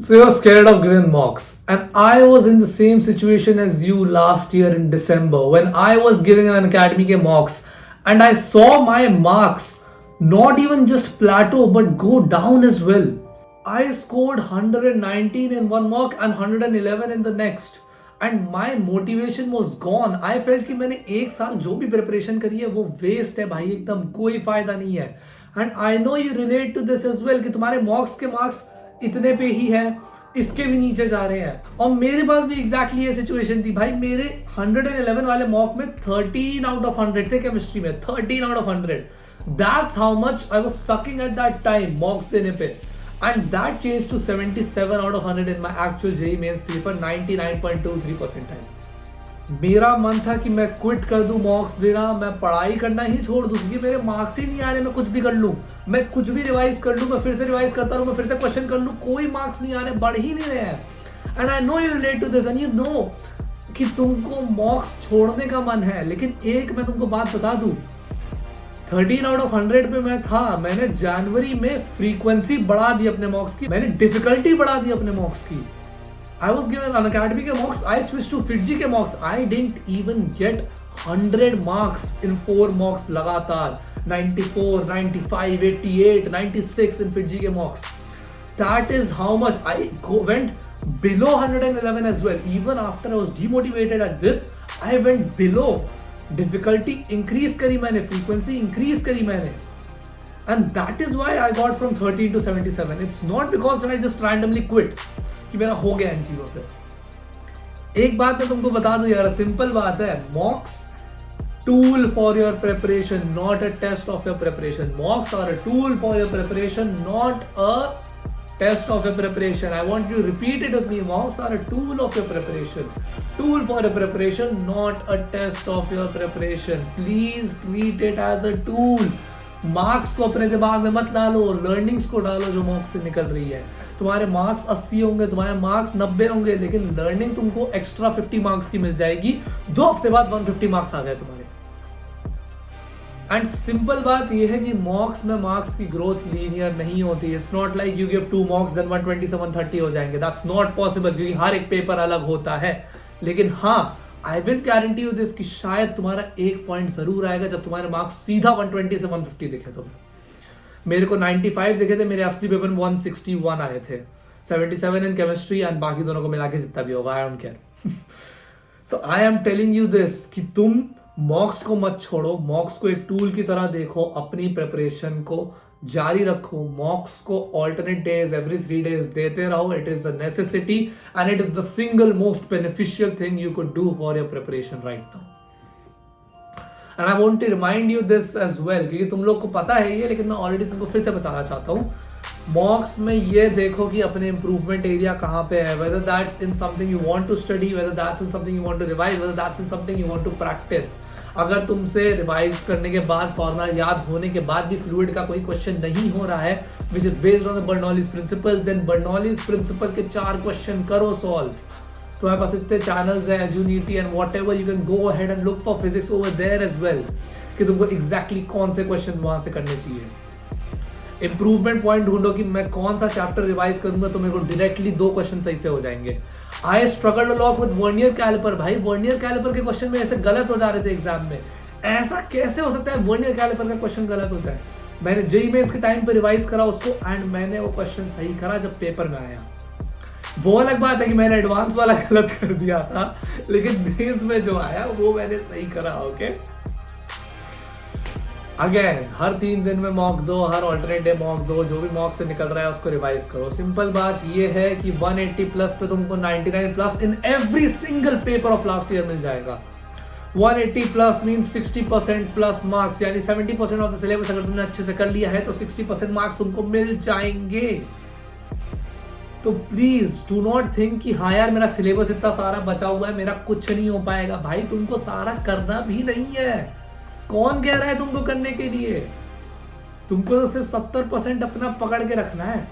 So you're scared of giving mocks. And I was in the same situation as you last year in December when I was giving an academy ke mocks and I saw my marks not even just plateau but go down as well. I scored 119 in one mock and 111 in the next. And my motivation was gone. I felt कि मैंने एक साल जो भी preparation करी है वो waste है भाई, एकदम कोई फायदा नहीं है. And I know you relate to this as well कि तुम्हारे मॉक्स के मार्क्स इतने पे ही है, इसके भी नीचे जा रहे हैं. और मेरे पास भी एग्जैक्टली ये सिचुएशन थी भाई. मेरे 111 वाले मॉक में 13 आउट ऑफ 100 थे केमिस्ट्री में, 13 out of 100. That's how much I was sucking at that time मॉक्स देने पे. And that changed to 77 out of 100 in my actual JEE mains paper, 99.23 percentile. मेरा मन था कि मैं क्विट कर दूं मॉक्स देना, मैं पढ़ाई करना ही छोड़ दूं क्योंकि मेरे मार्क्स ही नहीं आ रहे. मैं कुछ भी कर लूं, मैं कुछ भी रिवाइज कर लूं, मैं फिर से रिवाइज करता रहूं, मैं फिर से क्वेश्चन कर लूं, कोई मार्क्स नहीं आ रहे, बढ़ ही नहीं रहे हैं. And I know you relate to this and you know कि तुमको मॉक्स छोड़ने का मन है. लेकिन एक मैं तुमको बात बता दूं, 13 आउट ऑफ 100 पे मैं था. मैंने जनवरी में फ्रीक्वेंसी बढ़ा दी अपने मॉक्स की, मैंने डिफिकल्टी बढ़ा दी अपने मॉक्स की. I was given an academy के mocks, I switch to FIITJEE के mocks. I didn't even get 100 marks in 4 mocks लगातार. 94, 95, 88, 96 इन फिटजी के mocks. That is how much I went below 111 as well. Even after I was demotivated at this, I went below. Difficulty increase करी मैंने, frequency increase करी मैंने. And that is why I got from 13 to 77. It's not because that I just randomly quit कि मेरा हो गया इन चीजों से. एक बात मैं तुमको बता दूं यार, सिंपल बात है. Mocks tool for your preparation, not a test of your preparation. Mocks are a tool for your preparation, not a test of your preparation. I want you to repeat it with me. Mocks are a tool of your preparation. Tool for your preparation, not a test of your preparation. Please treat it as a tool. Marks को अपने दिमाग में मत डालो, learnings को डालो जो मॉक्स से निकल रही है. तुम्हारे मार्क्स 80 होंगे, तुम्हारे मार्क्स 90 होंगे, लेकिन लर्निंग तुमको एक्स्ट्रा 50 मार्क्स की मिल जाएगी. 2 हफ्ते बाद 150 मार्क्स आ जाए तुम्हारे. एंड सिंपल बात यह है कि मॉक्स में मार्क्स की ग्रोथ लीनियर नहीं होती. It's not like you give 2 mocks then 120 से 130 हो जाएंगे. दैट्स नॉट पॉसिबल क्योंकि हर एक पेपर अलग होता है. लेकिन हाँ, I will guarantee you this कि शायद तुम्हारा एक पॉइंट जरूर आएगा जब तुम्हारे मार्क्स सीधा 120 से 150 दिखे. तुम्हें मेरे को 95 दिखे थे, मेरे असली पेपर में 161 आए थे. 77 इन केमिस्ट्री एंड बाकी दोनों को मिला के जितना भी होगा, आई don't care. So I am telling you this कि तुम मॉक्स को मत छोड़ो. मॉक्स को एक टूल की तरह देखो, अपनी प्रिपरेशन को जारी रखो. मॉक्स को ऑल्टरनेट डेज, एवरी 3 days देते रहो. It is a necessity and it is the single most beneficial thing you could do for your preparation right now. And I want to remind you this as well क्योंकि तुम लोग को पता है ये, लेकिन मैं ऑलरेडी तुमको फिर से बताना चाहता हूँ. मॉक्स में ये देखो कि अपने इंप्रूवमेंट एरिया कहाँ पे है. Whether that's in something you want to study, whether that's in something you want to revise, whether that's in something you want to practise. अगर तुमसे रिवाइज करने के बाद, फॉर्मूला याद होने के बाद भी फ्लूइड का कोई क्वेश्चन नहीं हो रहा है which is based on the Bernoulli's principle, then Bernoulli's principle के 4 क्वेश्चन करो सॉल्व. तुम्हारे पास इतने चैनल्स है, Eduniti and whatever, you can go ahead and look for physics over there as well कि तुमको एग्जैक्टली कौन से क्वेश्चन वहां से करने चाहिए. इंप्रूवमेंट पॉइंट ढूंढो कि मैं कौन सा चैप्टर रिवाइज करूंगा तो मेरे को डायरेक्टली 2 क्वेश्चन सही से हो जाएंगे. I struggled a lot with vernier calliper. भाई वर्नियर कैलिपर के क्वेश्चन में ऐसे गलत हो जा रहे थे एग्जाम में. ऐसा कैसे हो सकता है वर्नियर कैलिपर का क्वेश्चन गलत हो जाए. मैंने जेईई मेंस के टाइम पे रिवाइज करा उसको एंड मैंने वो क्वेश्चन सही करा जब पेपर में आया. वो अलग बात है कि मैंने एडवांस वाला गलत कर दिया था, लेकिन मेंस में जो आया वो मैंने सही करा. ओके, अगेन हर 3 दिन में मॉक दो, हर ऑल्टरनेट डे मॉक दो. जो भी मॉक से निकल रहा है उसको रिवाइज करो. सिंपल बात ये है कि 180 प्लस पे तुमको 99 plus in every single paper of last year मिल जाएगा. 180 प्लस मीन्स 60% प्लस मार्क्स, यानी 70% ऑफ द सिलेबस अगर तुमने अच्छे से कर लिया है तो 60% मार्क्स तुमको मिल जाएंगे. तो प्लीज डू नॉट थिंक कि हाँ यार मेरा सिलेबस इतना सारा बचा हुआ है, मेरा कुछ नहीं हो पाएगा. भाई तुमको सारा करना भी नहीं है. कौन कह रहा है तुमको करने के लिए? तुमको तो सिर्फ 70% अपना पकड़ के रखना है.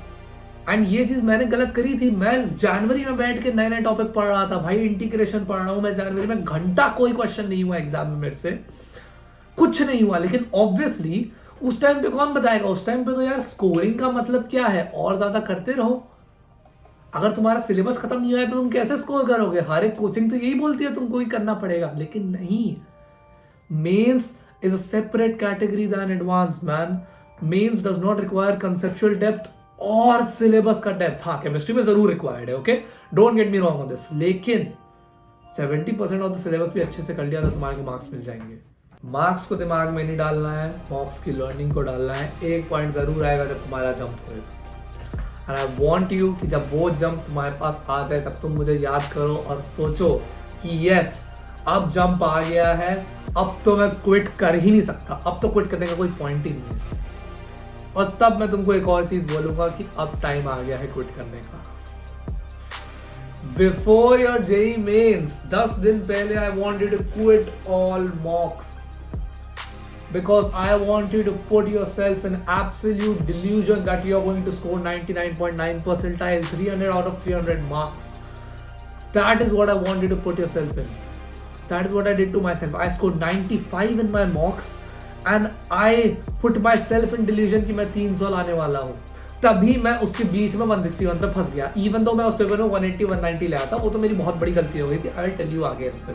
एंड ये चीज मैंने गलत करी थी. मैं जनवरी में बैठ के नए नए टॉपिक पढ़ रहा था. भाई इंटीग्रेशन पढ़ रहा हूं मैं जनवरी में, घंटा कोई क्वेश्चन नहीं हुआ एग्जाम में, मेरे से कुछ नहीं हुआ. लेकिन ऑब्वियसली उस टाइम पे कौन बताएगा? उस टाइम पे तो यार स्कोरिंग का मतलब क्या है, और ज्यादा करते रहो. अगर तुम्हारा सिलेबस खत्म नहीं हुआ है तो तुम कैसे स्कोर करोगे? हर एक कोचिंग तो यही बोलती है तुमको ही करना पड़ेगा, लेकिन नहीं। Mains is a separate category than advanced, man. Mains does not require conceptual depth और सिलेबस का डेप्थ। हाँ, केमिस्ट्री में जरूर रिक्वायर्ड है, okay, don't get me wrong on this, लेकिन 70% ऑफ द सिलेबस भी अच्छे से कर लिया तो तुम्हारे को मार्क्स मिल जाएंगे। मार्क्स को दिमाग में नहीं डालना है, मॉक्स की लर्निंग को डालना है। एक पॉइंट जरूर आएगा जब तुम्हारा जंप होएगा, एंड आई वांट यू कि जब वो जंप तुम्हारे पास आ जाए तब तुम मुझे याद करो और सोचो कि यस, अब जंप आ गया है, अब तो मैं क्विट कर ही नहीं सकता, अब तो क्विट करने का कोई पॉइंट ही नहीं है। और तब मैं तुमको एक और चीज बोलूंगा कि अब टाइम आ गया है क्विट करने का। बिफोर योर जेई मेंस 10 दिन पहले I wanted to quit all mocks because I want you to put yourself in absolute delusion that you are going to score 99.9 percentile, 300 out of 300 marks. That is what I want you to put yourself in. That is what I did to myself. I scored 95 in my mocks and I put myself in delusion कि मैं 300 लाने वाला हूँ। तभी मैं उसके बीच में 161 पे फंस गया। Even though मैं उस पेपर में 180 190 ले आया था, वो तो मेरी बहुत बड़ी गलती हो गई थी। I'll tell you आगे इस पर।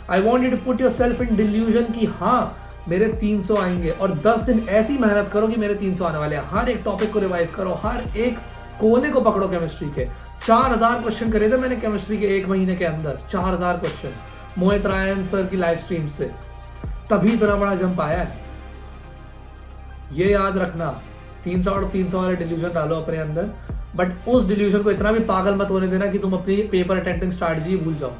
I want you to put yourself in delusion कि हाँ, मेरे 300 आएंगे, और 10 दिन ऐसी मेहनत करो कि मेरे 300 आने वाले हैं। हर एक टॉपिक को रिवाइज करो, हर एक कोने को पकड़ो केमिस्ट्री के। 4000 क्वेश्चन करे थे मैंने केमिस्ट्री के एक महीने के अंदर, 4000 क्वेश्चन मोहित रायन सर की लाइव स्ट्रीम से, तभी इतना बड़ा जंप आया है। ये याद रखना, 300 और 300 वाले डिल्यूजन डालो अपने अंदर, बट उस डिल्यूजन को इतना भी पागल मत होने देना कि तुम अपनी पेपर अटेम्प्टिंग स्ट्रैटेजी भूल जाओ।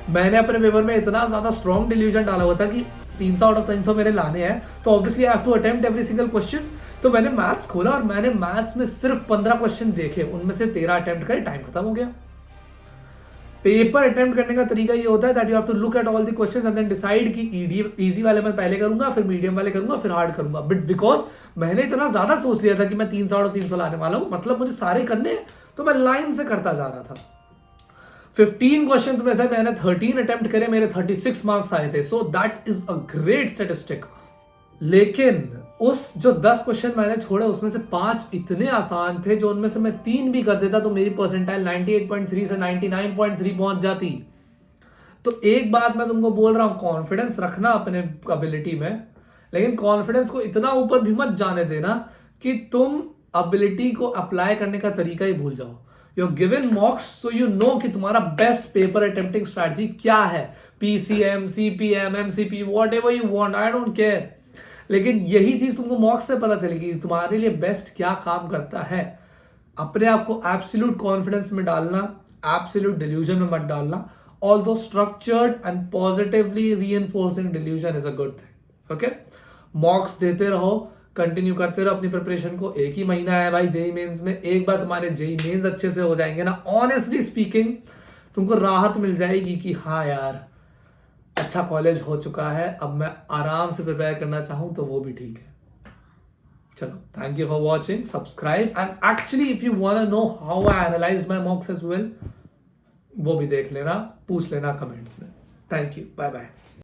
मैंने अपने पेपर में इतना ज्यादा स्ट्रॉन्ग डिल्यूजन डाला हुआ था कि 300 आउट ऑफ 300 मेरे लाने हैं, तो obviously I have to attempt every single question. तो मैंने मैथ्स खोला और मैंने मैथ्स में सिर्फ 15 क्वेश्चन देखे, उनमें से 13 अटेम्प्ट करे, टाइम खत्म हो गया। पेपर अटेम्प्ट करने का तरीका ये होता है that you have to look at all the questions and then decide कि इजी वाले मैं पहले करूंगा, फिर मीडियम वाले करूंगा, फिर हार्ड करूंगा। बट बिकॉज मैंने इतना ज्यादा सोच लिया था कि मैं 300 और 300 लाने वाला हूं, मतलब मुझे सारे करने, तो मैं लाइन से करता जा रहा था। 15 क्वेश्चंस में से मैंने 13 अटेम्प्ट करे, मेरे 36 मार्क्स आए थे। So that is a great statistic. लेकिन उस जो 10 क्वेश्चन मैंने छोड़े उसमें से 5 इतने आसान थे जो उनमें से मैं 3 भी कर देता तो मेरी परसेंटाइल 98.3 से 99.3 पहुंच जाती। तो एक बात मैं तुमको बोल रहा हूं, कॉन्फिडेंस रखना अपने एबिलिटी में, लेकिन कॉन्फिडेंस को इतना ऊपर भी मत जाने देना कि तुम एबिलिटी को अप्लाई करने का तरीका ही भूल जाओ। You are given mocks so you know कि तुम्हारा बेस्ट पेपर अटेम्प्टिंग स्ट्रैटेजी क्या है। PCM, CPM, MCP, whatever you want, I don't care. लेकिन यही चीज तुमको मॉक्स से पता चलेगी तुम्हारे लिए बेस्ट क्या काम करता है। अपने आप को एब्सोल्यूट कॉन्फिडेंस में डालना, एब्सोल्यूट डिल्यूजन में मत डालना। Although structured and positively reinforcing delusion is a good thing. Okay, मॉक्स देते रहो, कंटिन्यू करते रहो अपनी प्रिपरेशन को। एक ही महीना है भाई जेई मेंस में, एक बार तुम्हारे जेई मेंस अच्छे से हो जाएंगे ना, ऑनेस्टली स्पीकिंग तुमको राहत मिल जाएगी कि हाँ यार, अच्छा कॉलेज हो चुका है, अब मैं आराम से प्रिपेयर करना चाहूं तो वो भी ठीक है। चलो, thank you for watching, subscribe, and actually if you want to know how I analyse my mocks as well, वो भी देख लेना, पूछ लेना कमेंट्स में। Thank you, bye bye.